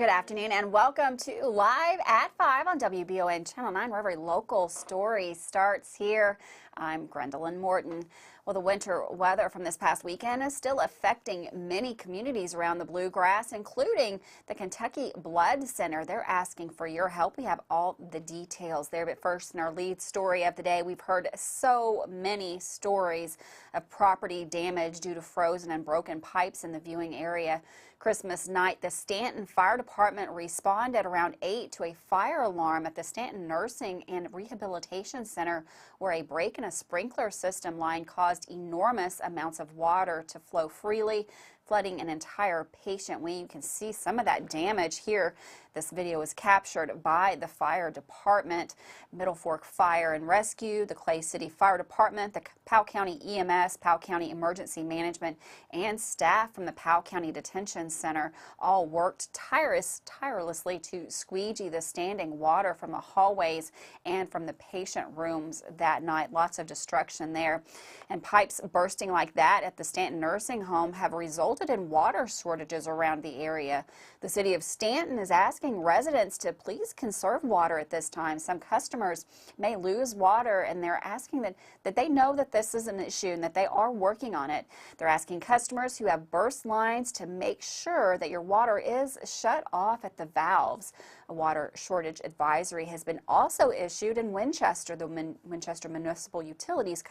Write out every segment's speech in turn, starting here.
Good afternoon and welcome to Live at 5 on WBON Channel 9, where every local story starts here. I'm Gwendolyn Morton. Well, the winter weather from this past weekend is still affecting many communities around the Bluegrass, including the Kentucky Blood Center. They're asking for your help. We have all the details there. But first, in our lead story of the day, we've heard so many stories of property damage due to frozen and broken pipes in the viewing area. Christmas night, the Stanton Fire Department responded around 8 to a fire alarm at the Stanton Nursing and Rehabilitation Center, where a break in a sprinkler system line caused enormous amounts of water to flow freely, flooding an entire patient wing. You can see some of that damage here. This video was captured by the fire department. Middle Fork Fire and Rescue, the Clay City Fire Department, the Powell County EMS, Powell County Emergency Management, and staff from the Powell County Detention Center all worked tirelessly to squeegee the standing water from the hallways and from the patient rooms that night. Lots of destruction there. And pipes bursting like that at the Stanton Nursing Home have resulted in water shortages around the area. The city of Stanton is asking residents to please conserve water at this time. Some customers may lose water, and they're asking that they know that this is an issue and that they are working on it. They're asking customers who have burst lines to make sure that your water is shut off at the valves. A water shortage advisory has been also issued in Winchester. The Winchester Municipal Utilities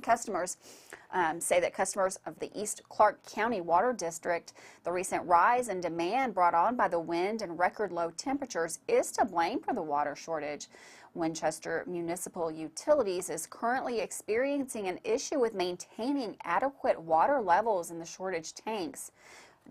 customers say that customers of the East Clark County Water District, the recent rise in demand brought on by the wind and record low temperatures is to blame for the water shortage. Winchester Municipal Utilities is currently experiencing an issue with maintaining adequate water levels in the shortage tanks.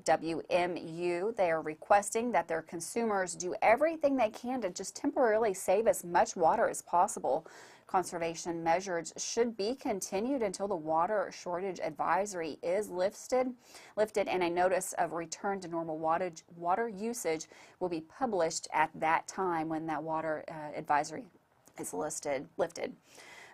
WMU, they are requesting that their consumers do everything they can to just temporarily save as much water as possible. Conservation measures should be continued until the water shortage advisory is lifted, and a notice of return to normal water usage will be published at that time when that water advisory is lifted.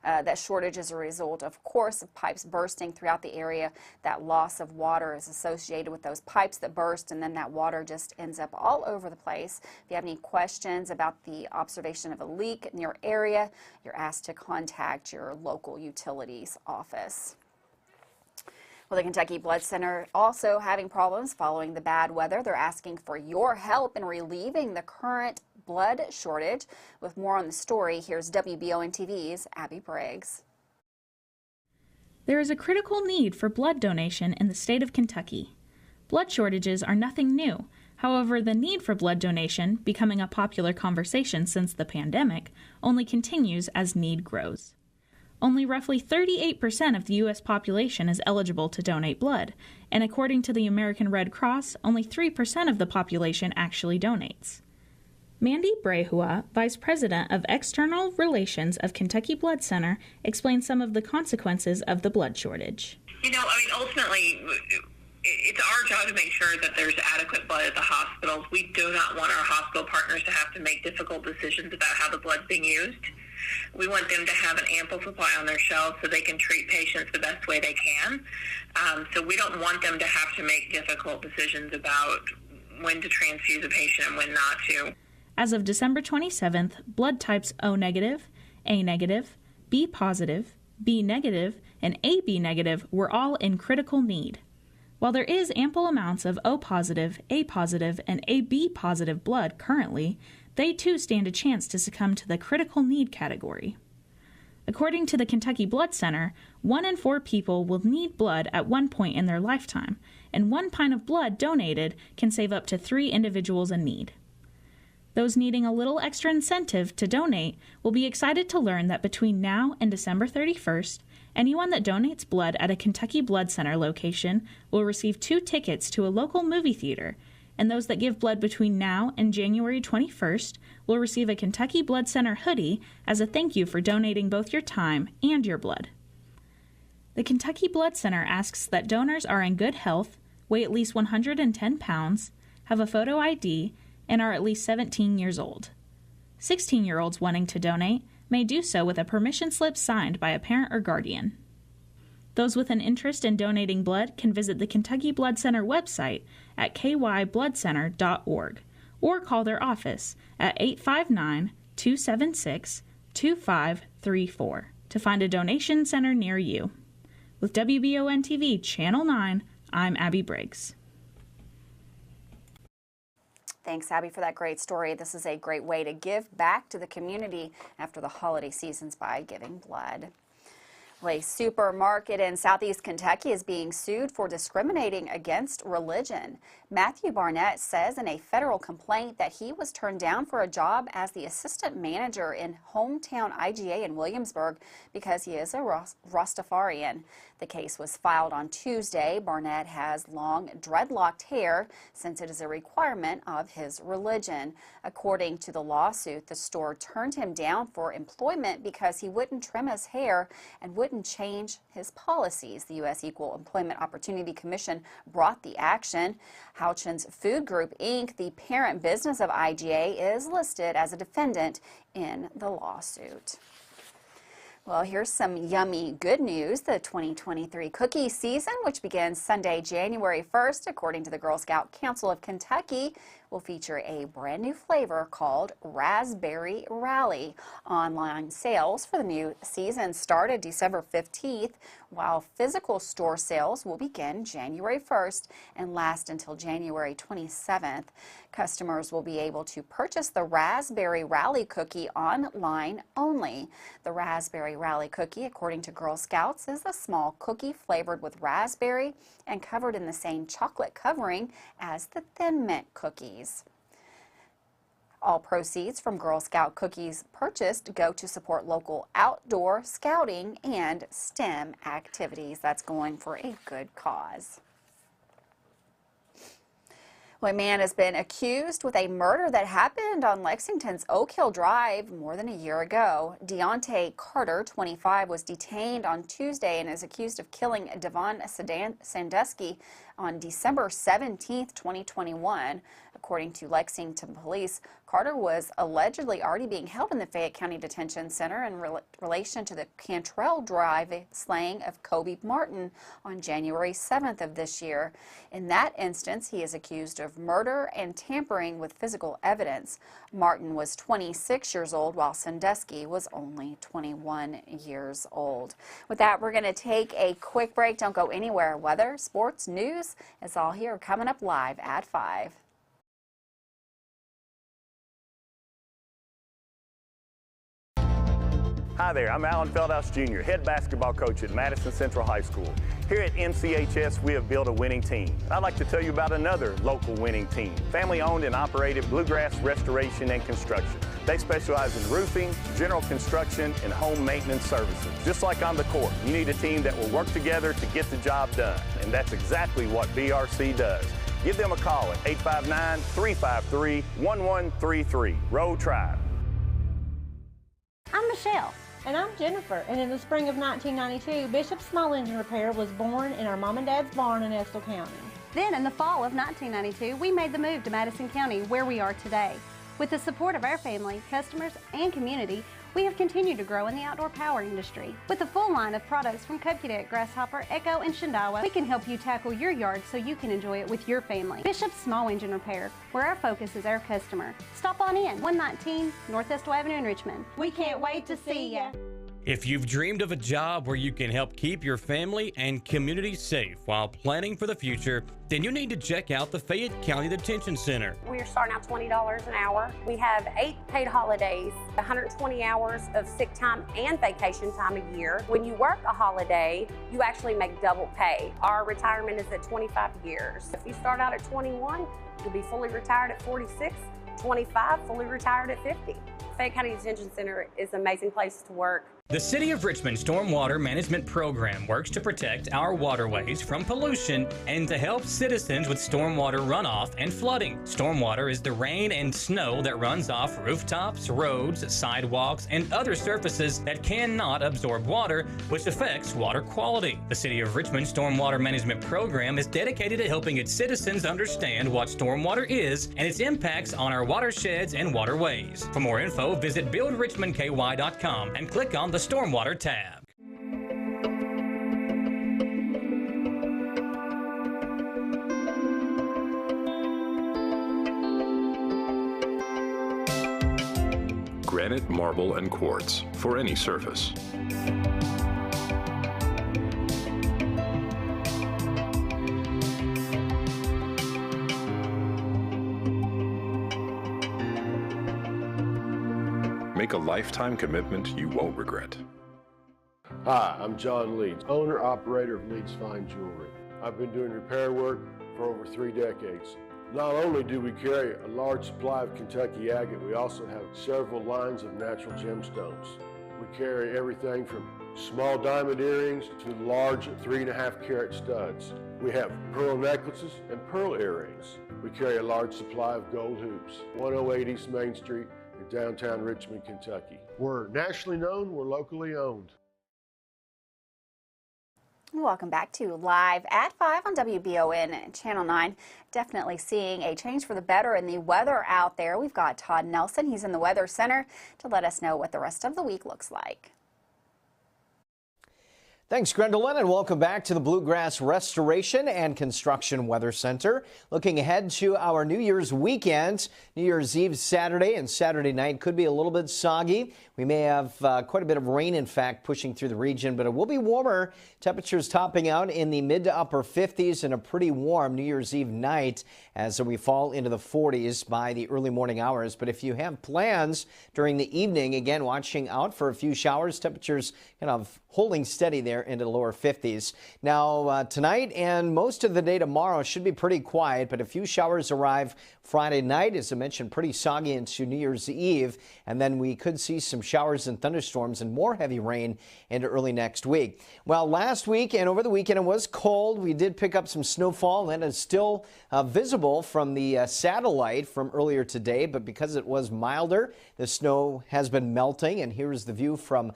That shortage is a result, of course, of pipes bursting throughout the area. That loss of water is associated with those pipes that burst, and then that water just ends up all over the place. If you have any questions about the observation of a leak in your area, you're asked to contact your local utilities office. Well, the Kentucky Blood Center also having problems following the bad weather. They're asking for your help in relieving the current blood shortage. With more on the story, here's WBON TV's Abby Briggs. There is a critical need for blood donation in the state of Kentucky. Blood shortages are nothing new. However, the need for blood donation, becoming a popular conversation since the pandemic, only continues as need grows. Only roughly 38% of the U.S. population is eligible to donate blood, and according to the American Red Cross, only 3% of the population actually donates. Mandy Brehua, Vice President of External Relations of Kentucky Blood Center, explains some of the consequences of the blood shortage. Ultimately, it's our job to make sure that there's adequate blood at the hospitals. We do not want our hospital partners to have to make difficult decisions about how the blood's being used. We want them to have an ample supply on their shelves so they can treat patients the best way they can. So we don't want them to have to make difficult decisions about when to transfuse a patient and when not to. As of December 27th, blood types O negative, A negative, B positive, B negative, and AB negative were all in critical need. While there is ample amounts of O positive, A positive, and AB positive blood currently, they too stand a chance to succumb to the critical need category. According to the Kentucky Blood Center, 1 in 4 people will need blood at one point in their lifetime, and 1 pint of blood donated can save up to 3 individuals in need. Those needing a little extra incentive to donate will be excited to learn that between now and December 31st, anyone that donates blood at a Kentucky Blood Center location will receive 2 tickets to a local movie theater, and those that give blood between now and January 21st will receive a Kentucky Blood Center hoodie as a thank you for donating both your time and your blood. The Kentucky Blood Center asks that donors are in good health, weigh at least 110 pounds, have a photo ID, and are at least 17 years old. 16-year-olds wanting to donate may do so with a permission slip signed by a parent or guardian. Those with an interest in donating blood can visit the Kentucky Blood Center website at kybloodcenter.org or call their office at 859-276-2534 to find a donation center near you. With WBON TV Channel 9, I'm Abby Briggs. Thanks, Abby, for that great story. This is a great way to give back to the community after the holiday seasons by giving blood. A supermarket in Southeast Kentucky is being sued for discriminating against religion. Matthew Barnett says in a federal complaint that he was turned down for a job as the assistant manager in hometown IGA in Williamsburg because he is a Rastafarian. The case was filed on Tuesday. Barnett has long dreadlocked hair since it is a requirement of his religion. According to the lawsuit, the store turned him down for employment because he wouldn't trim his hair and wouldn't change his policies. The U.S. Equal Employment Opportunity Commission brought the action. Houchins Food Group, Inc., the parent business of IGA, is listed as a defendant in the lawsuit. Well, here's some yummy good news. The 2023 cookie season, which begins Sunday, January 1st, according to the Girl Scout Council of Kentucky, will feature a brand new flavor called Raspberry Rally. Online sales for the new season started December 15th, while physical store sales will begin January 1st and last until January 27th. Customers will be able to purchase the Raspberry Rally cookie online only. The Raspberry Rally cookie, according to Girl Scouts, is a small cookie flavored with raspberry and covered in the same chocolate covering as the Thin Mint cookies. All proceeds from Girl Scout cookies purchased go to support local outdoor scouting and STEM activities. That's going for a good cause. Well, a man has been accused with a murder that happened on Lexington's Oak Hill Drive more than a year ago. Deontay Carter, 25, was detained on Tuesday and is accused of killing Devon Sandusky on December 17, 2021. According to Lexington police, Carter was allegedly already being held in the Fayette County Detention Center in relation to the Cantrell Drive slaying of Kobe Martin on January 7th of this year. In that instance, he is accused of murder and tampering with physical evidence. Martin was 26 years old, while Sandusky was only 21 years old. With that, we're going to take a quick break. Don't go anywhere. Weather, sports, news, it's all here coming up live at 5. Hi there, I'm Alan Feldhouse Jr., head basketball coach at Madison Central High School. Here at MCHS, we have built a winning team. I'd like to tell you about another local winning team, family-owned and operated Bluegrass Restoration and Construction. They specialize in roofing, general construction, and home maintenance services. Just like on the court, you need a team that will work together to get the job done, and that's exactly what BRC does. Give them a call at 859-353-1133. Road Tribe. I'm Michelle. And I'm Jennifer, and in the spring of 1992, Bishop Small Engine Repair was born in our mom and dad's barn in Estill County. Then in the fall of 1992, we made the move to Madison County, where we are today. With the support of our family, customers, and community, we have continued to grow in the outdoor power industry. With a full line of products from Cub Cadet, Grasshopper, Echo, and Shindawa, we can help you tackle your yard so you can enjoy it with your family. Bishop Small Engine Repair, where our focus is our customer. Stop on in, 119 North Estill Avenue in Richmond. We can't wait to see ya. If you've dreamed of a job where you can help keep your family and community safe while planning for the future, then you need to check out the Fayette County Detention Center. We're starting out $20 an hour. We have 8 paid holidays, 120 hours of sick time and vacation time a year. When you work a holiday, you actually make double pay. Our retirement is at 25 years. If you start out at 21, you'll be fully retired at 46, 25, fully retired at 50. Fayette County Detention Center is an amazing place to work. The City of Richmond Stormwater Management Program works to protect our waterways from pollution and to help citizens with stormwater runoff and flooding. Stormwater is the rain and snow that runs off rooftops, roads, sidewalks, and other surfaces that cannot absorb water, which affects water quality. The City of Richmond Stormwater Management Program is dedicated to helping its citizens understand what stormwater is and its impacts on our watersheds and waterways. For more info, visit buildrichmondky.com and click on the Stormwater tab. granite, marble, and quartz for any surface. Make a lifetime commitment you won't regret. Hi, I'm John Leeds, owner-operator of Leeds Fine Jewelry. I've been doing repair work for over 3 decades. Not only do we carry a large supply of Kentucky agate, we also have several lines of natural gemstones. We carry everything from small diamond earrings to large 3.5 carat studs. We have pearl necklaces and pearl earrings. We carry a large supply of gold hoops. 108 East Main Street in downtown Richmond, Kentucky. We're nationally known, we're locally owned. Welcome back to Live at 5 on WBON Channel 9. Definitely seeing a change for the better in the weather out there. We've got Todd Nelson. He's in the Weather Center to let us know what the rest of the week looks like. Thanks, Gwendolyn, and welcome back to the Bluegrass Restoration and Construction Weather Center. Looking ahead to our New Year's weekend, New Year's Eve Saturday and Saturday night could be a little bit soggy. We may have quite a bit of rain, in fact, pushing through the region, but it will be warmer. Temperatures topping out in the mid to upper 50s and a pretty warm New Year's Eve night as we fall into the 40s by the early morning hours. But if you have plans during the evening, again, watching out for a few showers, temperatures kind of holding steady there into the lower 50s. Now, tonight and most of the day tomorrow should be pretty quiet, but a few showers arrive Friday night, as I mentioned, pretty soggy into New Year's Eve, and then we could see some showers and thunderstorms and more heavy rain into early next week. Well, last week and over the weekend it was cold. We did pick up some snowfall, and it's still visible from the satellite from earlier today, but because it was milder, the snow has been melting, and here's the view from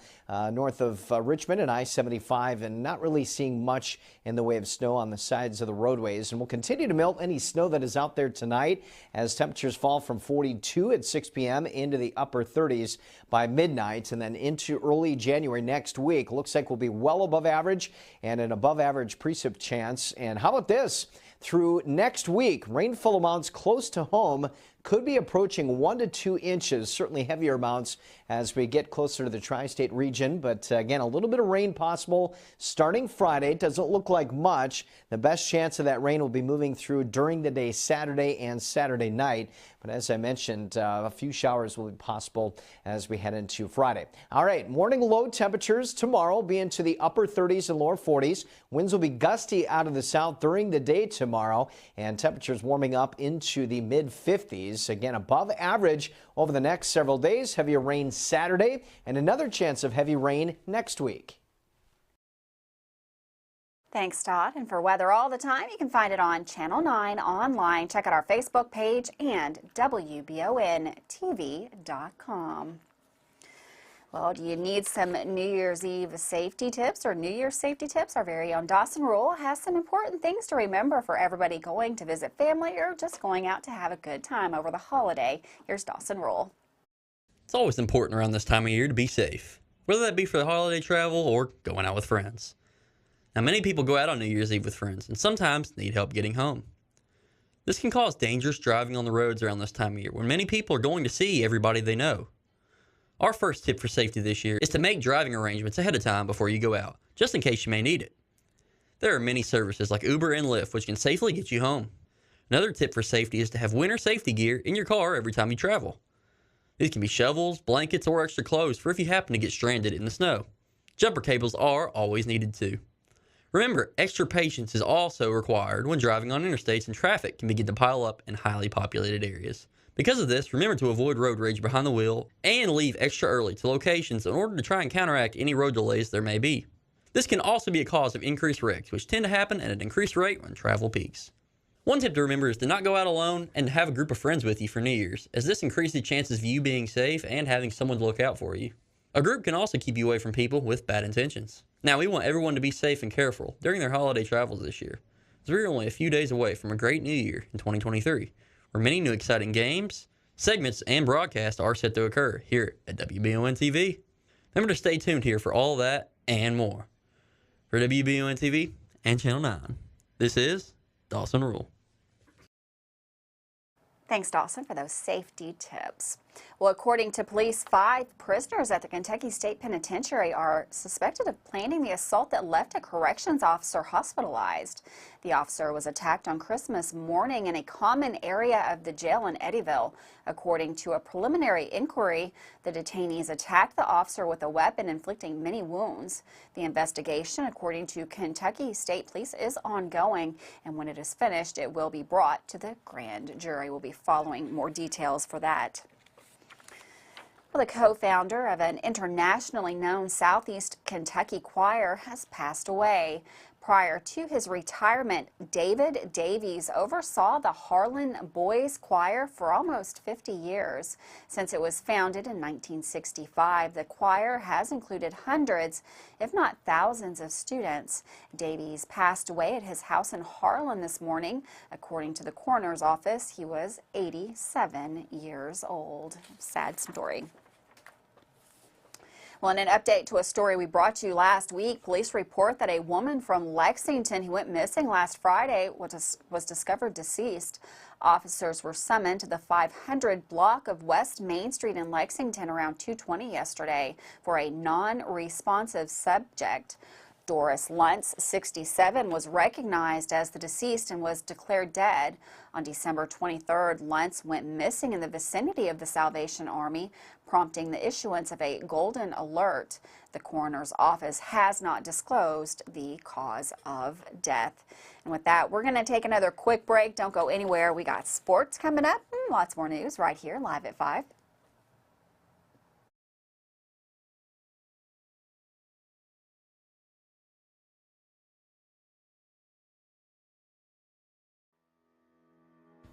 north of Richmond and I-75, and not really seeing much in the way of snow on the sides of the roadways. And we'll continue to melt any snow that is out there tonight as temperatures fall from 42 at 6 p.m. into the upper 30s by midnight, and then into early January next week. Looks like we'll be well above average and an above average precip chance. And how about this? Through next week, rainfall amounts close to home could be approaching 1 to 2 inches, certainly heavier amounts as we get closer to the tri-state region. But again, a little bit of rain possible starting Friday. It doesn't look like much. The best chance of that rain will be moving through during the day Saturday and Saturday night. But as I mentioned, a few showers will be possible as we head into Friday. All right, morning low temperatures tomorrow will be into the upper 30s and lower 40s. Winds will be gusty out of the south during the day tomorrow, and temperatures warming up into the mid 50s. Again, above average over the next several days. Heavier rain Saturday and another chance of heavy rain next week. Thanks, Todd. And for weather all the time, you can find it on Channel 9 online. Check out our Facebook page and WBONTV.com. Well, do you need some New Year's Eve safety tips or New Year's safety tips? Our very own Dawson Rule has some important things to remember for everybody going to visit family or just going out to have a good time over the holiday. Here's Dawson Rule. It's always important around this time of year to be safe, whether that be for the holiday travel or going out with friends. Now, many people go out on New Year's Eve with friends and sometimes need help getting home. This can cause dangerous driving on the roads around this time of year when many people are going to see everybody they know. Our first tip for safety this year is to make driving arrangements ahead of time before you go out, just in case you may need it. There are many services like Uber and Lyft which can safely get you home. Another tip for safety is to have winter safety gear in your car every time you travel. These can be shovels, blankets, or extra clothes for if you happen to get stranded in the snow. Jumper cables are always needed too. Remember, extra patience is also required when driving on interstates and traffic can begin to pile up in highly populated areas. Because of this, remember to avoid road rage behind the wheel and leave extra early to locations in order to try and counteract any road delays there may be. This can also be a cause of increased wrecks, which tend to happen at an increased rate when travel peaks. One tip to remember is to not go out alone and have a group of friends with you for New Year's, as this increases the chances of you being safe and having someone to look out for you. A group can also keep you away from people with bad intentions. Now, we want everyone to be safe and careful during their holiday travels this year, as we're only a few days away from a great new year in 2023, where many new exciting games, segments, and broadcasts are set to occur here at WBON TV. Remember to stay tuned here for all that and more. For WBON TV and Channel 9, this is Dawson Rule. Thanks, Dawson, for those safety tips. Well, according to police, 5 prisoners at the Kentucky State Penitentiary are suspected of planning the assault that left a corrections officer hospitalized. The officer was attacked on Christmas morning in a common area of the jail in Eddyville. According to a preliminary inquiry, the detainees attacked the officer with a weapon, inflicting many wounds. The investigation, according to Kentucky State Police, is ongoing, and when it is finished, it will be brought to the grand jury. We'll be following more details for that. Well, the co-founder of an internationally known Southeast Kentucky choir has passed away. Prior to his retirement, David Davies oversaw the Harlan Boys Choir for almost 50 years. Since it was founded in 1965, the choir has included hundreds, if not thousands, of students. Davies passed away at his house in Harlan this morning. According to the coroner's office, he was 87 years old. Sad story. Well, in an update to a story we brought you last week, police report that a woman from Lexington who went missing last Friday was discovered deceased. Officers were summoned to the 500 block of West Main Street in Lexington around 2:20 yesterday for a non-responsive subject. Doris Luntz, 67, was recognized as the deceased and was declared dead. On December 23rd, Luntz went missing in the vicinity of the Salvation Army, prompting the issuance of a golden alert. The coroner's office has not disclosed the cause of death. And with that, we're going to take another quick break. Don't go anywhere. We got sports coming up and lots more news right here live at 5.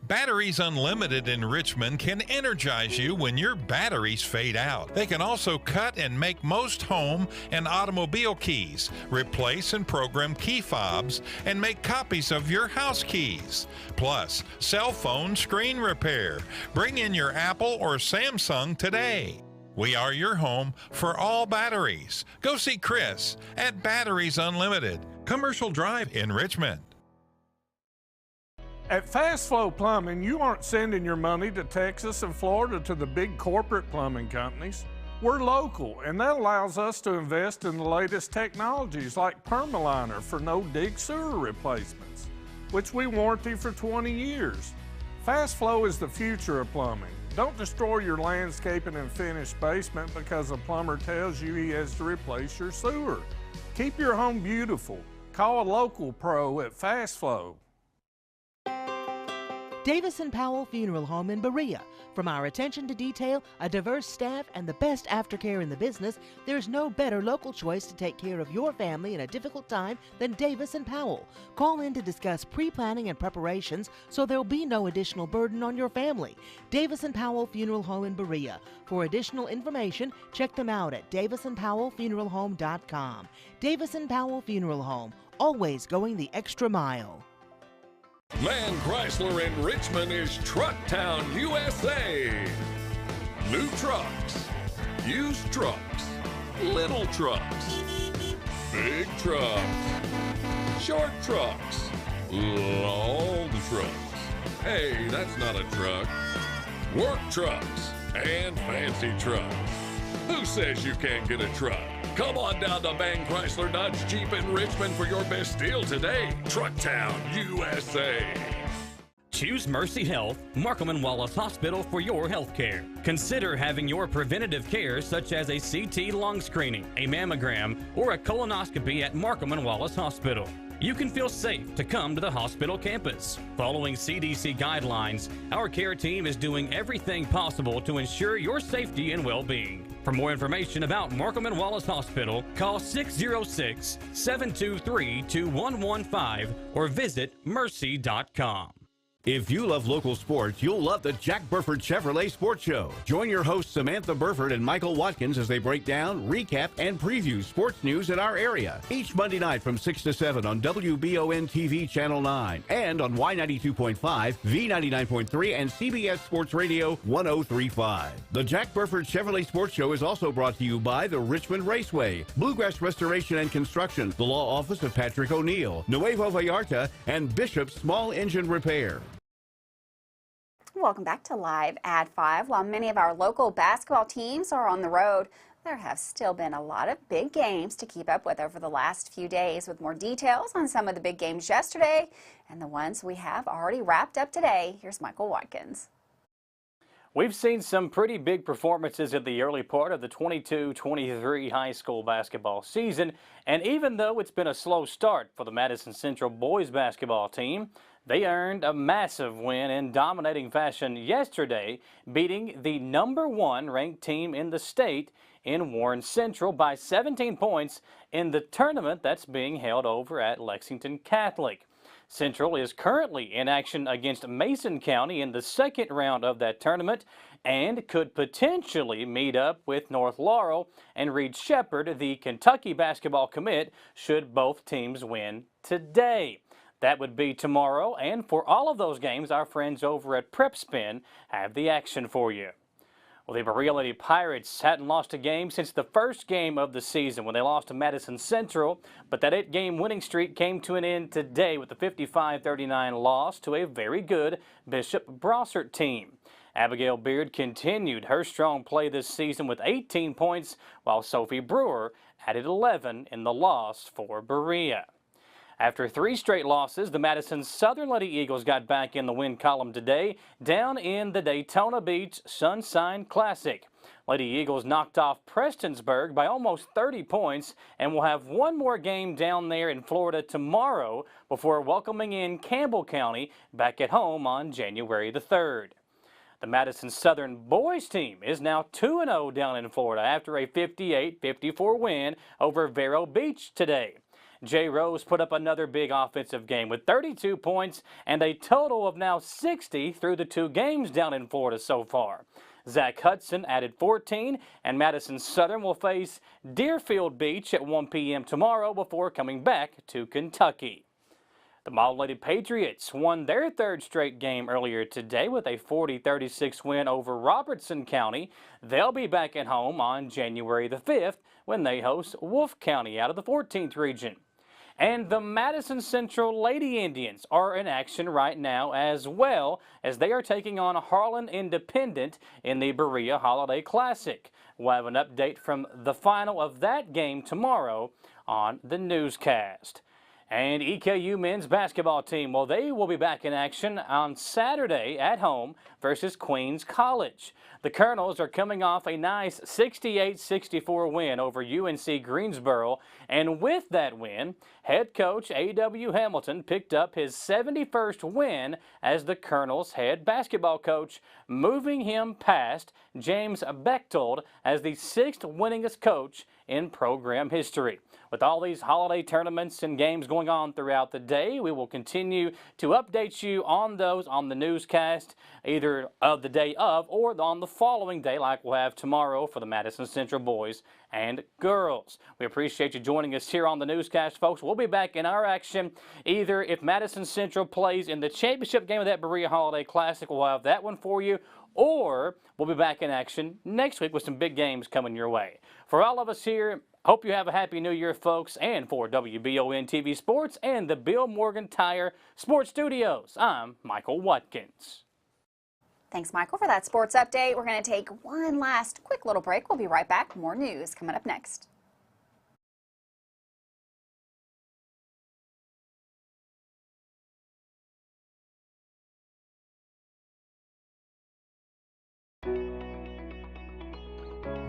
Batteries Unlimited in Richmond can energize you when your batteries fade out. They can also cut and make most home and automobile keys, replace and program key fobs, and make copies of your house keys. Plus, cell phone screen repair. Bring in your Apple or Samsung today. We are your home for all batteries. Go see Chris at Batteries Unlimited, Commercial Drive in Richmond. At Fast Flow Plumbing, you aren't sending your money to Texas and Florida to the big corporate plumbing companies. We're local, and that allows us to invest in the latest technologies like Permaliner for no-dig sewer replacements, which we warranty for 20 years. Fast Flow is the future of plumbing. Don't destroy your landscaping and finished basement because a plumber tells you he has to replace your sewer. Keep your home beautiful. Call a local pro at Fast Flow. Davis & Powell Funeral Home in Berea. From our attention to detail, a diverse staff, and the best aftercare in the business, there's no better local choice to take care of your family in a difficult time than Davis & Powell. Call in to discuss pre-planning and preparations so there'll be no additional burden on your family. Davis & Powell Funeral Home in Berea. For additional information, check them out at davisandpowellfuneralhome.com. Davis & Powell Funeral Home, always going the extra mile. Man Chrysler in Richmond is Truck Town, USA. New trucks, used trucks, little trucks, big trucks, short trucks, long trucks. Hey, that's not a truck. Work trucks and fancy trucks. Who says you can't get a truck? Come on down to Man Chrysler Dodge Jeep in Richmond for your best deal today. Truck Town, USA. Choose Mercy Health, Markham and Wallace Hospital for your health care. Consider having your preventative care such as a CT lung screening, a mammogram, or a colonoscopy at Markham and Wallace Hospital. You can feel safe to come to the hospital campus. Following CDC guidelines, our care team is doing everything possible to ensure your safety and well-being. For more information about Markham and Wallace Hospital, call 606-723-2115 or visit mercy.com. If you love local sports, you'll love the Jack Burford Chevrolet Sports Show. Join your hosts Samantha Burford and Michael Watkins as they break down, recap, and preview sports news in our area. Each Monday night from 6 to 7 on WBON TV Channel 9 and on Y92.5, V99.3, and CBS Sports Radio 103.5. The Jack Burford Chevrolet Sports Show is also brought to you by the Richmond Raceway, Bluegrass Restoration and Construction, the Law Office of Patrick O'Neill, Nuevo Vallarta, and Bishop's Small Engine Repair. Welcome back to Live at 5. While many of our local basketball teams are on the road, there have still been a lot of big games to keep up with over the last few days. With more details on some of the big games yesterday and the ones we have already wrapped up today, here's Michael Watkins. We've seen some pretty big performances in the early part of the 22-23 high school basketball season, and even though it's been a slow start for the Madison Central boys basketball team, they earned a massive win in dominating fashion yesterday, beating the #1 ranked team in the state in Warren Central by 17 points in the tournament that's being held over at Lexington Catholic. Central is currently in action against Mason County in the second round of that tournament and could potentially meet up with North Laurel and Reed Shepherd, the Kentucky basketball commit, should both teams win today. That would be tomorrow, and for all of those games, our friends over at Prep Spin have the action for you. Well, the Berea Lady Pirates hadn't lost a game since the first game of the season when they lost to Madison Central, but that 8-game winning streak came to an end today with a 55-39 loss to a very good Bishop Brossart team. Abigail Beard continued her strong play this season with 18 points, while Sophie Brewer added 11 in the loss for Berea. After 3 straight losses, the Madison Southern Lady Eagles got back in the win column today, down in the Daytona Beach Sunshine Classic. Lady Eagles knocked off Prestonsburg by almost 30 points and will have one more game down there in Florida tomorrow before welcoming in Campbell County back at home on January the 3rd. The Madison Southern boys team is now 2-0 down in Florida after a 58-54 win over Vero Beach today. Jay Rose put up another big offensive game with 32 points and a total of now 60 through the 2 games down in Florida so far. Zach Hudson added 14, and Madison Southern will face Deerfield Beach at 1 p.m. tomorrow before coming back to Kentucky. The Model Lady Patriots won their 3rd straight game earlier today with a 40-36 win over Robertson County. They'll be back at home on January the 5th when they host Wolfe County out of the 14th region. And the Madison Central Lady Indians are in action right now as well as they are taking on Harlan Independent in the Berea Holiday Classic. We'll have an update from the final of that game tomorrow on the newscast. And EKU men's basketball team, well, they will be back in action on Saturday at home versus Queens College. The Colonels are coming off a nice 68-64 win over UNC Greensboro, and with that win, head coach A.W. Hamilton picked up his 71st win as the Colonels' head basketball coach, moving him past James Bechtold as the 6th winningest coach in program history. With all these holiday tournaments and games going on throughout the day, we will continue to update you on those on the newscast, either of the day of or on the following day like we'll have tomorrow for the Madison Central boys and girls. We appreciate you joining us here on the newscast, folks. We'll be back in our action either if Madison Central plays in the championship game of that Berea Holiday Classic, we'll have that one for you, or we'll be back in action next week with some big games coming your way. For all of us here, hope you have a happy new year, folks, and for WBON TV Sports and the Bill Morgan Tire Sports Studios, I'm Michael Watkins. Thanks, Michael, for that sports update. We're going to take one last quick little break. We'll be right back. More news coming up next.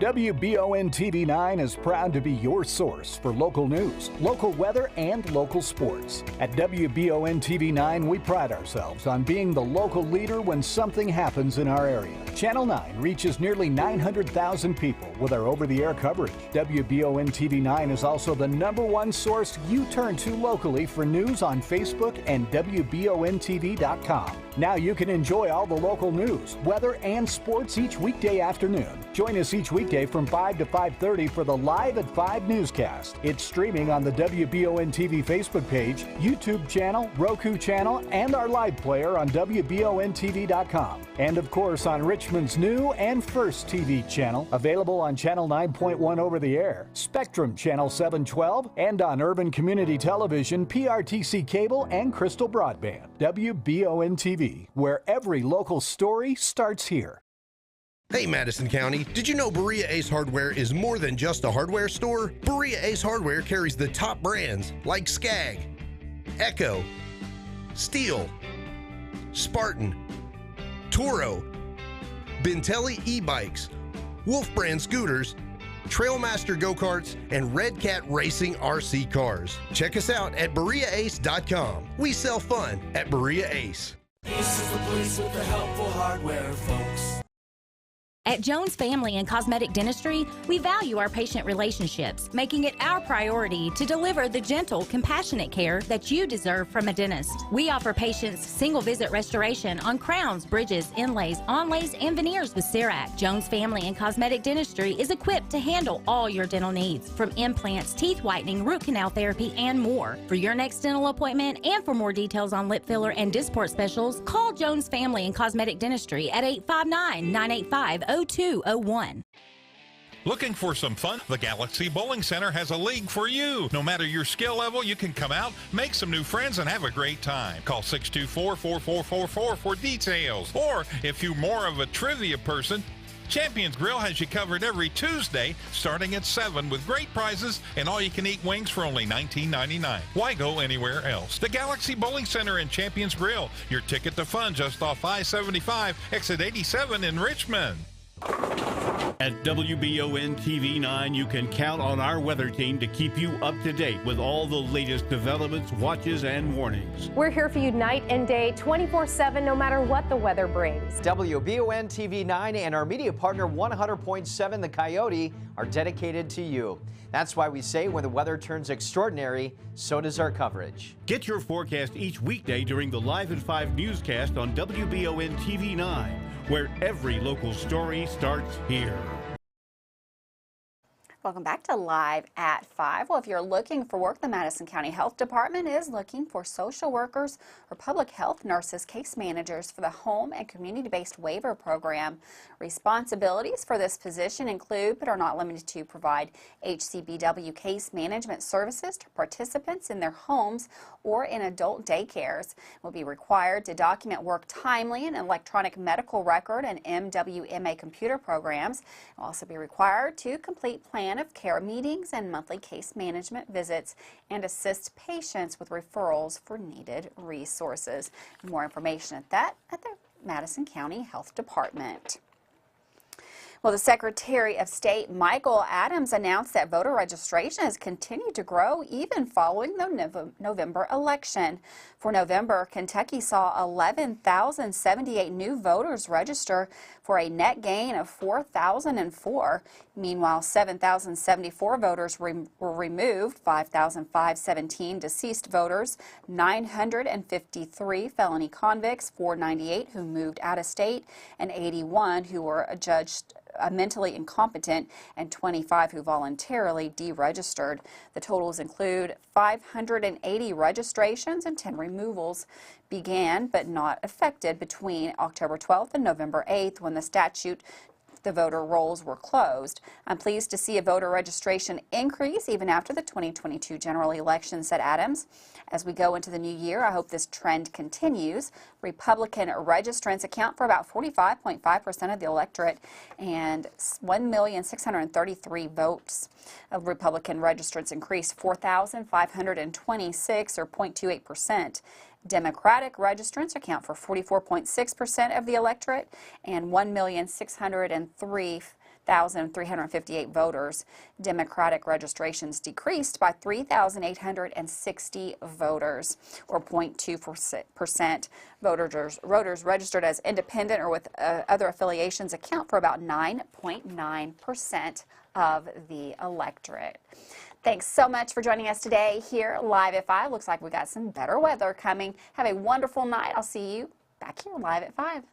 WBON TV 9 is proud to be your source for local news, local weather, and local sports. At WBON TV 9, we pride ourselves on being the local leader when something happens in our area. Channel 9 reaches nearly 900,000 people with our over-the-air coverage. WBON TV 9 is also the #1 source you turn to locally for news on Facebook and WBONTV.com. Now you can enjoy all the local news, weather, and sports each weekday afternoon. Join us each weekday from 5 to 5:30 for the Live at 5 newscast. It's streaming on the WBON TV Facebook page, YouTube channel, Roku channel, and our live player on WBONTV.com. And of course on Richmond's new and first TV channel, available on Channel 9.1 over the air, Spectrum Channel 712, and on Urban Community Television, PRTC Cable, and Crystal Broadband. WBON TV. TV, where every local story starts here. Hey Madison County, did you know Berea Ace Hardware is more than just a hardware store? Berea Ace Hardware carries the top brands like Skag, Echo, Steel, Spartan, Toro, Bentelli e-bikes, Wolf brand scooters, Trailmaster go-karts, and Red Cat Racing RC cars. Check us out at BereaAce.com. We sell fun at Berea Ace. Ace is the place with the helpful hardware, folks. At Jones Family and Cosmetic Dentistry, we value our patient relationships, making it our priority to deliver the gentle, compassionate care that you deserve from a dentist. We offer patients single-visit restoration on crowns, bridges, inlays, onlays, and veneers with CERAC. Jones Family and Cosmetic Dentistry is equipped to handle all your dental needs, from implants, teeth whitening, root canal therapy, and more. For your next dental appointment and for more details on lip filler and Dysport specials, call Jones Family and Cosmetic Dentistry at 859-985-0201. Looking for some fun? The Galaxy Bowling Center has a league for you. No matter your skill level, you can come out, make some new friends, and have a great time. Call 624-4444 for details. Or if you're more of a trivia person, Champions Grill has you covered every Tuesday starting at 7 with great prizes and all-you-can-eat wings for only $19.99. Why go anywhere else? The Galaxy Bowling Center and Champions Grill, your ticket to fun just off I-75, exit 87 in Richmond. At WBON TV 9, you can count on our weather team to keep you up to date with all the latest developments, watches, and warnings. We're here for you night and day, 24/7, no matter what the weather brings. WBON TV 9 and our media partner 100.7 The Coyote are dedicated to you. That's why we say when the weather turns extraordinary, so does our coverage. Get your forecast each weekday during the Live at 5 newscast on WBON TV 9, where every local story starts here. Welcome back to Live at 5. Well, if you're looking for work, the Madison County Health Department is looking for social workers or public health nurses, case managers for the home and community-based waiver program. Responsibilities for this position include, but are not limited to, provide HCBW case management services to participants in their homes or in adult daycares. Will be required to document work timely in electronic medical record and MWMA computer programs. Will also be required to complete plan of care meetings and monthly case management visits and assist patients with referrals for needed resources. More information at the Madison County Health Department. Well, the Secretary of State, Michael Adams, announced that voter registration has continued to grow even following the November election. For November, Kentucky saw 11,078 new voters register for a net gain of 4,004. Meanwhile, 7,074 voters were removed, 5,517 deceased voters, 953 felony convicts, 498 who moved out of state, and 81 who were adjudged mentally incompetent, and 25 who voluntarily deregistered. The totals include 580 registrations and 10 removals began but not affected between October 12th and November 8th when the voter rolls were closed. I'm pleased to see a voter registration increase even after the 2022 general election, said Adams. As we go into the new year, I hope this trend continues. Republican registrants account for about 45.5% of the electorate and 1,633,000 votes. Republican registrants increased 4,526 or 0.28%. Democratic registrants account for 44.6% of the electorate and 1,603,358 voters. Democratic registrations decreased by 3,860 voters, or 0.2%. Voters registered as independent or with other affiliations account for about 9.9% of the electorate. Thanks so much for joining us today here live at 5. Looks like we got some better weather coming. Have a wonderful night. I'll see you back here live at 5.